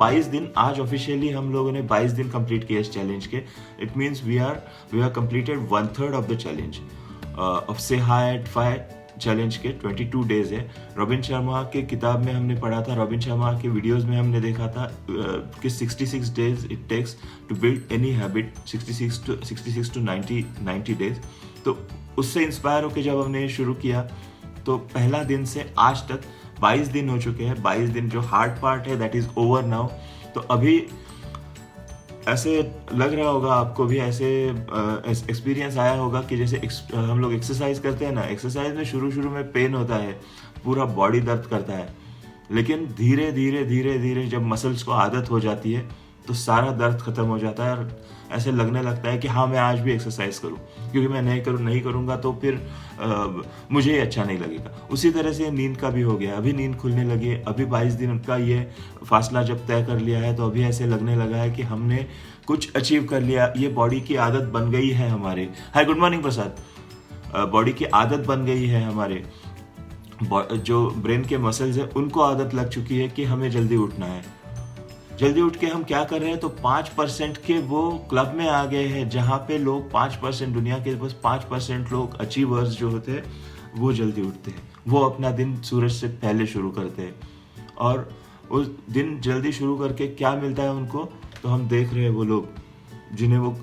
22 दिन, आज ऑफिशियली हम लोगों ने 22 दिन कंप्लीट किए इस चैलेंज के। It means we are completed 1/3 of the challenge of say hi at fire challenge के 22 डेज है। रॉबिन शर्मा के किताब में हमने पढ़ा था, रॉबिन शर्मा के वीडियोस में हमने देखा था कि 66 days it takes to build any habit, 66 to 90 days. तो उससे इंस्पायर होकर जब हमने शुरू किया तो पहला दिन से आज तक 22 दिन हो चुके हैं। 22 दिन जो हार्ड पार्ट है दैट इज ओवर नाउ। तो अभी ऐसे लग रहा होगा आपको भी, ऐसे एक्सपीरियंस आया होगा कि जैसे हम लोग एक्सरसाइज करते हैं ना, एक्सरसाइज में शुरू में पेन होता है, पूरा बॉडी दर्द करता है, लेकिन धीरे धीरे जब मसल्स को आदत हो जाती है तो सारा दर्द खत्म हो जाता है और ऐसे लगने लगता है कि हाँ मैं आज भी एक्सरसाइज करूँ, क्योंकि मैं नहीं करूँगा तो फिर मुझे अच्छा नहीं लगेगा। उसी तरह से नींद का भी हो गया, अभी नींद खुलने लगी है। अभी 22 दिन का ये फासला जब तय कर लिया है तो अभी ऐसे लगने लगा है कि हमने कुछ अचीव कर लिया, ये बॉडी की आदत बन गई है हमारे। हाय, गुड मॉर्निंग प्रसाद। बॉडी की आदत बन गई है हमारे, जो ब्रेन के मसल्स हैं उनको आदत लग चुकी है कि हमें जल्दी उठना है। जल्दी उठ के हम क्या कर रहे हैं, तो 5% के वो क्लब में आ गए हैं जहाँ पे लोग 5%, दुनिया के बस 5% लोग अचीवर्स जो होते हैं वो जल्दी उठते हैं। वो अपना दिन सूरज से पहले शुरू करते हैं और उस दिन जल्दी शुरू करके क्या मिलता है उनको, तो हम देख रहे हैं वो लोग जिन्हें वो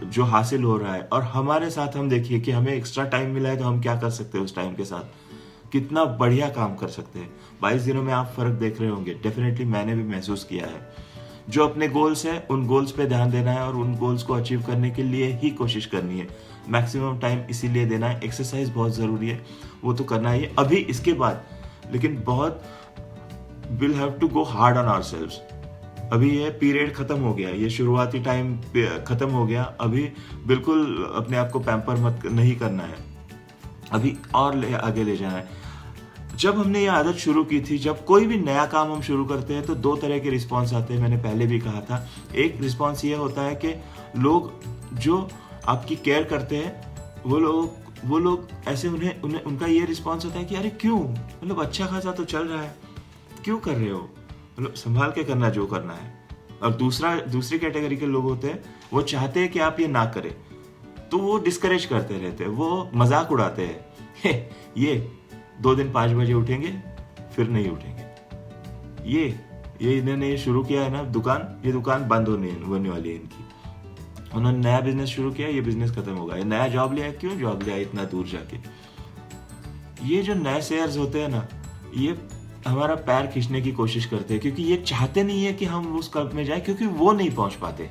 जो हासिल हो रहा है। और हमारे साथ हम देखिए कि हमें एक्स्ट्रा टाइम मिला है तो हम क्या कर सकते हैं उस टाइम के साथ, कितना बढ़िया काम कर सकते हैं। 22 दिनों में आप फर्क देख रहे होंगे, डेफिनेटली मैंने भी महसूस किया है। जो अपने गोल्स हैं उन गोल्स पे ध्यान देना है और उन गोल्स को अचीव करने के लिए ही कोशिश करनी है, मैक्सिमम टाइम इसीलिए देना है। एक्सरसाइज बहुत ज़रूरी है, वो तो करना ही है अभी इसके बाद, लेकिन बहुत will have to go hard on ourselves. अभी ये पीरियड खत्म हो गया, ये शुरुआती टाइम खत्म हो गया। अभी बिल्कुल अपने आप को पैम्पर मत नहीं करना है, अभी और आगे ले जाना है। जब हमने ये आदत शुरू की थी, जब कोई भी नया काम हम शुरू करते हैं तो 2 तरह के रिस्पॉन्स आते हैं, मैंने पहले भी कहा था। एक रिस्पॉन्स ये होता है कि लोग जो आपकी केयर करते हैं वो लोग ऐसे उन्हें उनका ये रिस्पॉन्स होता है कि अरे क्यों, मतलब अच्छा खासा तो चल रहा है, क्यों कर रहे हो, मतलब संभाल के करना जो करना है। और दूसरी कैटेगरी के लोग होते हैं, वो चाहते हैं कि आप ये ना करें, तो वो डिस्करेज करते रहते हैं, वो मजाक उड़ाते हैं ये 2 दिन 5 बजे उठेंगे फिर नहीं उठेंगे। ये इन्होंने ये शुरू किया है ना ये दुकान बंद होने वाली है इनकी। उन्होंने नया बिजनेस शुरू किया, ये बिजनेस खत्म होगा। ये नया जॉब लिया, क्यों जॉब लिया इतना दूर जाके। ये जो नए शेयर्स होते हैं ना, ये हमारा पैर खींचने की कोशिश करते हैं, क्योंकि ये चाहते नहीं है कि हम उस क्लब में जाए, क्योंकि वो नहीं पहुंच पाते,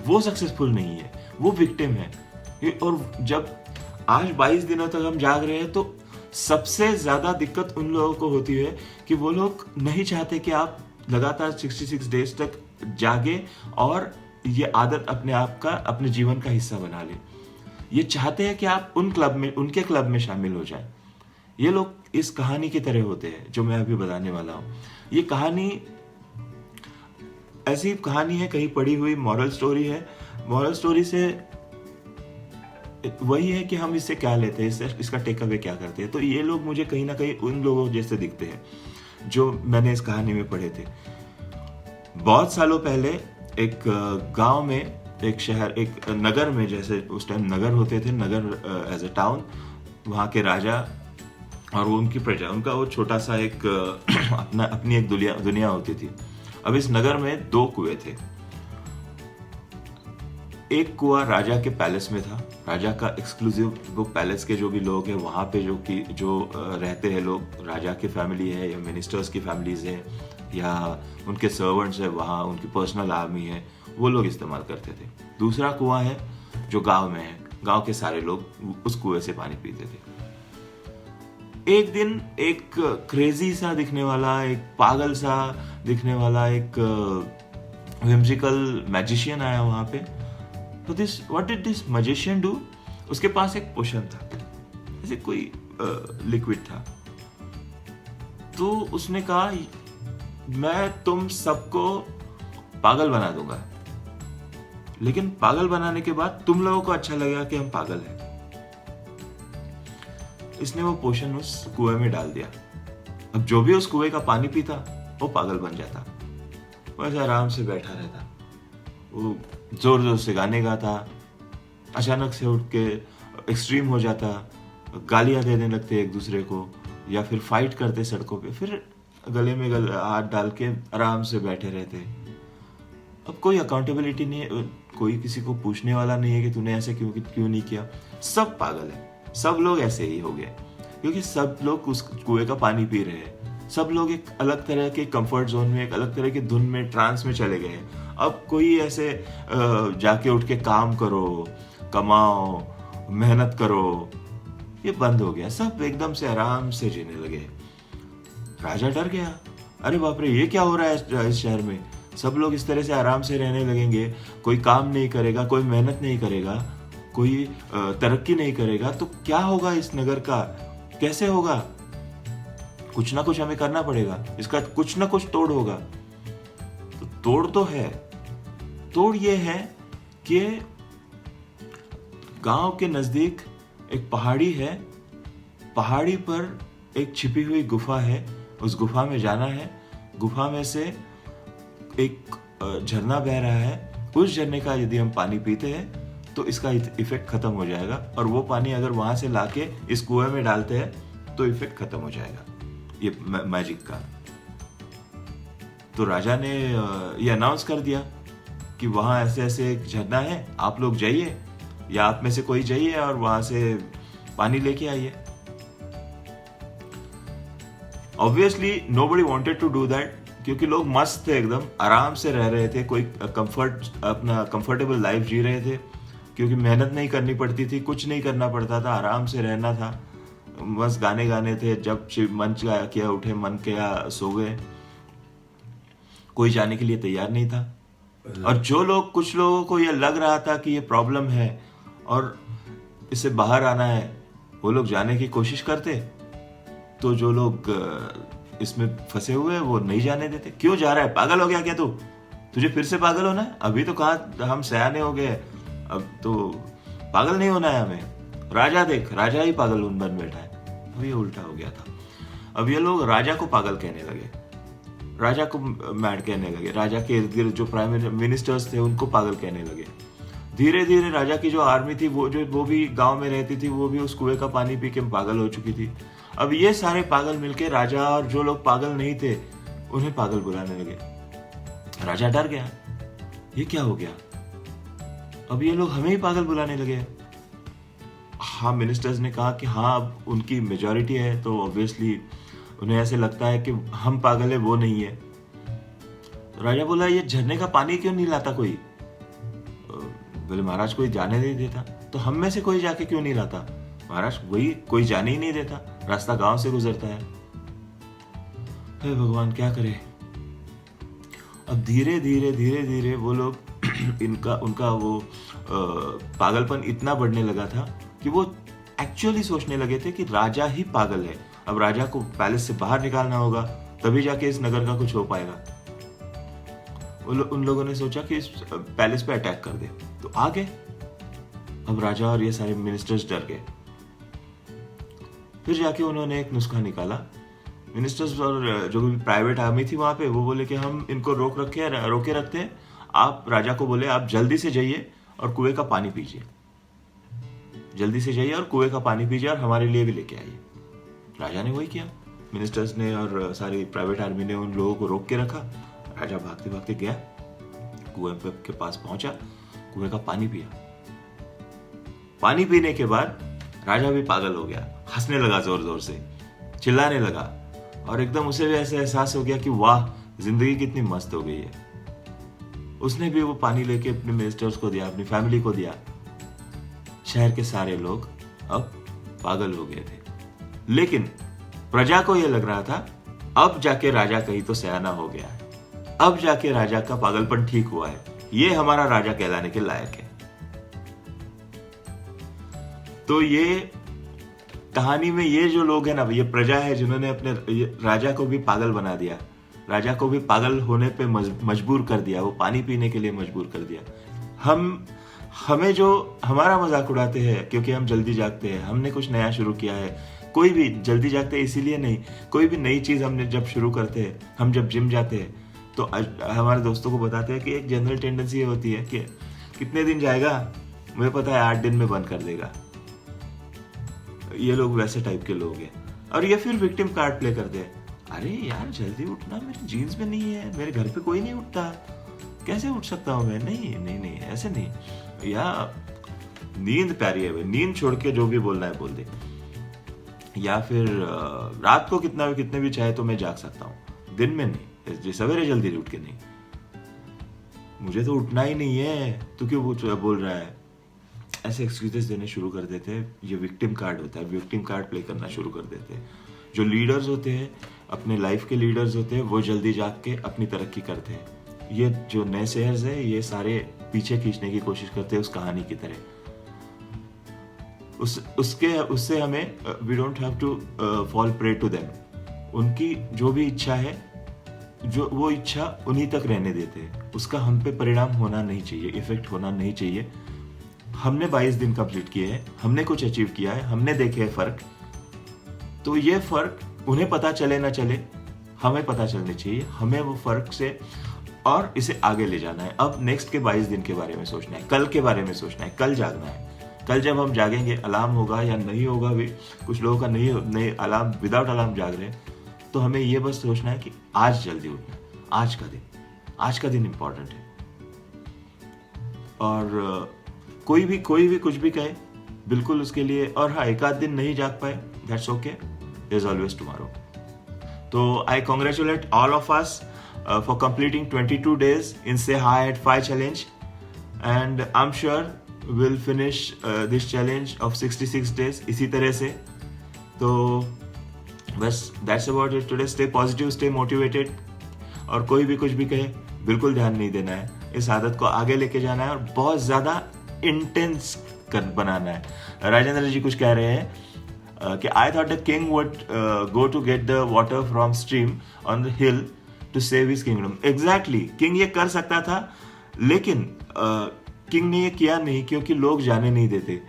वो सक्सेसफुल नहीं है, वो विक्टिम है। और जब आज 22 दिनों तक हम जाग रहे हैं तो सबसे ज्यादा दिक्कत उन लोगों को होती है कि वो लोग नहीं चाहते कि आप लगातार 66 डेज तक जागे और ये आदत अपने आप का, अपने जीवन का हिस्सा बना ले। ये चाहते हैं कि आप उनके क्लब में शामिल हो जाएं। ये लोग इस कहानी की तरह होते हैं जो मैं अभी बताने वाला हूं। ये कहानी ऐसी कहानी है, कहीं पढ़ी हुई मॉरल स्टोरी है। मॉरल स्टोरी से वही है कि हम इससे क्या लेते हैं, इसका टेक अवे क्या करते हैं। तो ये लोग मुझे कहीं ना कहीं उन लोगों जैसे दिखते हैं जो मैंने इस कहानी में पढ़े थे। बहुत सालों पहले एक गांव में, एक नगर में, जैसे उस टाइम नगर होते थे, नगर एज ए टाउन, वहाँ के राजा और उनकी प्रजा, उनका वो छोटा सा एक अपनी एक दुनिया होती थी। अब इस नगर में 2 कुएं थे। एक कुआं राजा के पैलेस में था, राजा का एक्सक्लूसिव, वो पैलेस के जो भी लोग हैं वहाँ पे जो रहते हैं लोग, राजा की फैमिली है या मिनिस्टर्स की फैमिलीज है या उनके सर्वेंट्स है, वहाँ उनकी पर्सनल आर्मी है, वो लोग इस्तेमाल करते थे। दूसरा कुआं है जो गांव में है, गांव के सारे लोग उस कुएं से पानी पीते थे। एक दिन एक क्रेजी सा दिखने वाला, एक पागल सा दिखने वाला, एक whimsical मैजिशियन आया वहां पे। तो what did this magician do? उसके पास एक पोशन था, ऐसे कोई लिक्विड था। तो उसने कहा मैं तुम सबको पागल बना दूंगा, लेकिन पागल बनाने के बाद तुम लोगों को अच्छा लगेगा कि हम पागल हैं। इसने वो पोशन उस कुएं में डाल दिया। अब जो भी उस कुएं का पानी पीता वो पागल बन जाता। बस आराम से बैठा रहता। वो जोर जोर से गाने गाता, अचानक से उठ के एक्सट्रीम हो जाता, गालियां देने लगते एक दूसरे को, या फिर फाइट करते सड़कों पे, फिर गले में हाथ डाल के आराम से बैठे रहते। अब कोई अकाउंटेबिलिटी नहीं है, कोई किसी को पूछने वाला नहीं है कि तूने ऐसे क्यों नहीं किया। सब पागल है, सब लोग ऐसे ही हो गए, क्योंकि सब लोग उस कुएं का पानी पी रहे हैं। सब लोग एक अलग तरह के कंफर्ट जोन में, एक अलग तरह की धुन में, ट्रांस में चले गए हैं। अब कोई ऐसे जाके उठ के काम करो, कमाओ, मेहनत करो, ये बंद हो गया। सब एकदम से आराम से जीने लगे। राजा डर गया, अरे बाप रे, ये क्या हो रहा है इस शहर में? सब लोग इस तरह से आराम से रहने लगेंगे, कोई काम नहीं करेगा, कोई मेहनत नहीं करेगा, कोई तरक्की नहीं करेगा, तो क्या होगा इस नगर का? कैसे होगा? कुछ ना कुछ हमें करना पड़ेगा, इसका कुछ ना कुछ तोड़ होगा। तो तोड़ तो है, तोड़ ये है कि गांव के नजदीक एक पहाड़ी है, पहाड़ी पर एक छिपी हुई गुफा है, उस गुफा में जाना है। गुफा में से एक झरना बह रहा है, उस झरने का यदि हम पानी पीते हैं तो इसका इफेक्ट खत्म हो जाएगा, और वो पानी अगर वहां से लाके इस कुएं में डालते हैं तो इफेक्ट खत्म हो जाएगा, ये मैजिक का। तो राजा ने ये अनाउंस कर दिया कि वहां ऐसे ऐसे एक झरना है, आप लोग जाइए, या आप में से कोई जाइए और वहां से पानी लेके आइए। Obviously nobody wanted to do that, क्योंकि लोग मस्त थे, एकदम आराम से रह रहे थे, कोई अपना कंफर्टेबल लाइफ जी रहे थे, क्योंकि मेहनत नहीं करनी पड़ती थी, कुछ नहीं करना पड़ता था, आराम से रहना था, बस गाने गाने थे, जब मन किया उठे, मन किया सो गए, कोई जाने के लिए तैयार नहीं था। और जो लोग, कुछ लोगों को ये लग रहा था कि ये प्रॉब्लम है और इससे बाहर आना है, वो लोग जाने की कोशिश करते, तो जो लोग इसमें फंसे हुए वो नहीं जाने देते। क्यों जा रहा है? पागल हो गया क्या तू? तुझे फिर से पागल होना है? अभी तो कहाँ हम सयाने हो गए, अब तो पागल नहीं होना है हमें। राजा देख, राजा ही पागल बन बैठा है। अब ये उल्टा हो गया था। अब ये लोग राजा को पागल कहने लगे, राजा को मैड कहने लगे, राजा के इर्द गिर्द जो प्राइम मिनिस्टर्स थे उनको पागल कहने लगे। धीरे धीरे राजा की जो आर्मी थी, वो भी गांव में रहती थी, वो भी उस कुएं का पानी पी के पागल हो चुकी थी। अब ये सारे पागल मिलके राजा और जो लोग पागल नहीं थे उन्हें पागल बुलाने लगे। राजा डर गया, ये क्या हो गया? अब ये लोग हमें ही पागल बुलाने लगे। हाँ, मिनिस्टर्स ने कहा कि हाँ, अब उनकी मेजॉरिटी है तो ऑब्वियसली उन्हें ऐसे लगता है कि हम पागल है, वो नहीं है। राजा बोला, ये झरने का पानी क्यों नहीं लाता कोई? बोले, महाराज कोई जाने नहीं देता। तो हम में से कोई जाके क्यों नहीं लाता? महाराज वही, कोई जाने ही नहीं देता, रास्ता गांव से गुजरता है। हे भगवान, क्या करे? अब धीरे धीरे धीरे धीरे वो लोग उनका वो पागलपन इतना बढ़ने लगा था कि वो एक्चुअली सोचने लगे थे कि राजा ही पागल है। अब राजा को पैलेस से बाहर निकालना होगा, तभी जाके इस नगर का कुछ हो पाएगा। उन लोगों ने सोचा कि इस पैलेस पे अटैक कर दे, तो आ गए। अब राजा और ये सारे मिनिस्टर्स डर गए। फिर जाके उन्होंने एक नुस्खा निकाला। मिनिस्टर्स और जो भी प्राइवेट आर्मी थी वहां पे, वो बोले कि हम इनको रोके रखते हैं। आप राजा को बोले, आप जल्दी से जाइए और कुएं का पानी पीजिए, जल्दी से जाइए और कुएं का पानी पीजिए और हमारे लिए भी लेके आइए। राजा ने वही किया। मिनिस्टर्स ने और सारी प्राइवेट आर्मी ने उन लोगों को रोक के रखा। राजा भागते भागते गया, कुएं के पास पहुंचा, कुएं का पानी पिया। पानी पीने के बाद राजा भी पागल हो गया, हंसने लगा, जोर जोर से चिल्लाने लगा, और एकदम उसे भी ऐसा एहसास हो गया कि वाह, जिंदगी कितनी मस्त हो गई है। उसने भी वो पानी लेके अपने मिनिस्टर्स को दिया, अपनी फैमिली को दिया। शहर के सारे लोग अब पागल हो गए थे, लेकिन प्रजा को यह लग रहा था अब जाके राजा कहीं तो सयाना हो गया है, अब जाके राजा का पागलपन ठीक हुआ है, ये हमारा राजा कहलाने के लायक है। तो ये कहानी में ये जो लोग हैं ना, ये प्रजा है जिन्होंने अपने राजा को भी पागल बना दिया, राजा को भी पागल होने पे मजबूर कर दिया, वो पानी पीने के लिए मजबूर कर दिया। हमें जो हमारा मजाक उड़ाते हैं क्योंकि हम जल्दी जागते हैं, हमने कुछ नया शुरू किया है। कोई भी जल्दी जागते हैं इसीलिए नहीं, कोई भी नई चीज हमने जब शुरू करते हैं, हम जब जिम जाते हैं तो हमारे दोस्तों को बताते हैं कि एक जनरल टेंडेंसी ये होती है कि कितने दिन जाएगा, मुझे पता है 8 दिन में बंद कर देगा। ये लोग वैसे टाइप के लोग हैं। और ये फिर विक्टिम कार्ड प्ले करते हैं, अरे यार जल्दी उठना, मेरे जीन्स में नहीं है, मेरे घर पे कोई नहीं उठता, कैसे उठ सकता हूँ मैं? नहीं नहीं नहीं, ऐसे नहीं। या नींद प्यारी है, नींद छोड़ के जो भी बोलना है बोल दे। या फिर रात को कितने भी चाहे तो मैं जाग सकता हूँ, दिन में नहीं, सवेरे जल्दी उठ के नहीं, मुझे तो उठना ही नहीं है, तू क्यों बोल रहा है? ऐसे एक्सक्यूजेस देने शुरू कर देते हैं। ये विक्टिम कार्ड होता है, विक्टिम कार्ड प्ले करना शुरू कर देते हैं। जो लीडर्स होते हैं, अपने लाइफ के लीडर्स होते हैं, वो जल्दी जाग के अपनी तरक्की करते हैं। ये जो नए शेयर्स है, ये सारे पीछे खींचने की कोशिश करते हैं उस कहानी की तरह। उससे हमें we don't have to fall pray to them. उनकी जो भी इच्छा है, जो वो इच्छा उन्हीं तक रहने देते हैं, उसका हम पे परिणाम होना नहीं चाहिए, इफेक्ट होना नहीं चाहिए। हमने 22 दिन कंप्लीट किए हैं, हमने कुछ अचीव किया है, हमने देखे है फर्क, तो ये फर्क उन्हें पता चले ना चले, हमें पता चलने चाहिए। हमें वो फर्क से और इसे आगे ले जाना है। अब नेक्स्ट के 22 दिन के बारे में सोचना है, कल के बारे में सोचना है, कल जागना है। कल जब हम जागेंगे, अलार्म होगा या नहीं होगा भी, कुछ लोगों का नहीं अलार्म, विदाउट अलार्म जाग रहे हैं, तो हमें ये बस सोचना है कि आज जल्दी उठना, आज का दिन इंपॉर्टेंट है। और कोई भी कुछ भी कहे, बिल्कुल उसके लिए, और हाँ, एक आध दिन नहीं जाग पाए, that's okay, there is always tomorrow. तो I congratulate all of us for completing 22 days in Say Hi at 5 challenge, and I'm sure we'll finish this challenge of 66 days इसी तरह से। तो बस that's about it today. Stay positive, stay motivated, और कोई भी कुछ भी कहे, बिल्कुल ध्यान नहीं देना है, इस आदत को आगे लेके जाना है और बहुत ज्यादा इंटेंस बनाना है। राजेंद्र जी कुछ कह रहे हैं कि I thought the king would go to get the water from stream on the hill to save his kingdom. Exactly, king ये कर सकता था, लेकिन किंग ने ये किया नहीं, क्योंकि लोग जाने नहीं देते।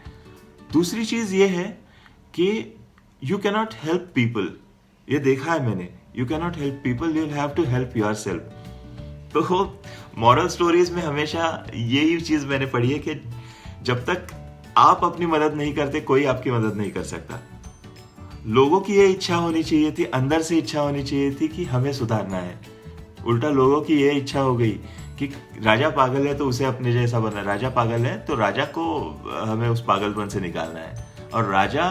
दूसरी चीज ये है कि यू कैनॉट हेल्प पीपल, ये देखा है मैंने, you cannot help people, you have to help yourself. तो मॉरल स्टोरीज में हमेशा यही चीज मैंने पढ़ी है कि जब तक आप अपनी मदद नहीं करते, कोई आपकी मदद नहीं कर सकता। लोगों की ये इच्छा होनी चाहिए थी, अंदर से इच्छा होनी चाहिए थी कि हमें सुधारना है। उल्टा लोगों की ये इच्छा हो गई कि राजा पागल है तो उसे अपने जैसा बनना है, राजा पागल है तो राजा को हमें उस पागलपन से निकालना है, और राजा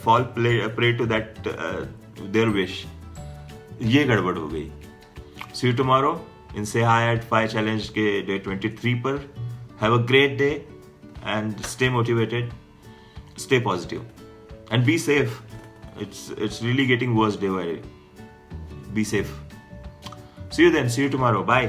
fall pray to that their wish. ये गड़बड़ हो गई। See you tomorrow in Say Hi at 5 challenge के डे 23 पर। Have a great day and stay motivated, stay positive, and be safe. It's really getting worse day by day. Be safe. See you then. See you tomorrow. Bye.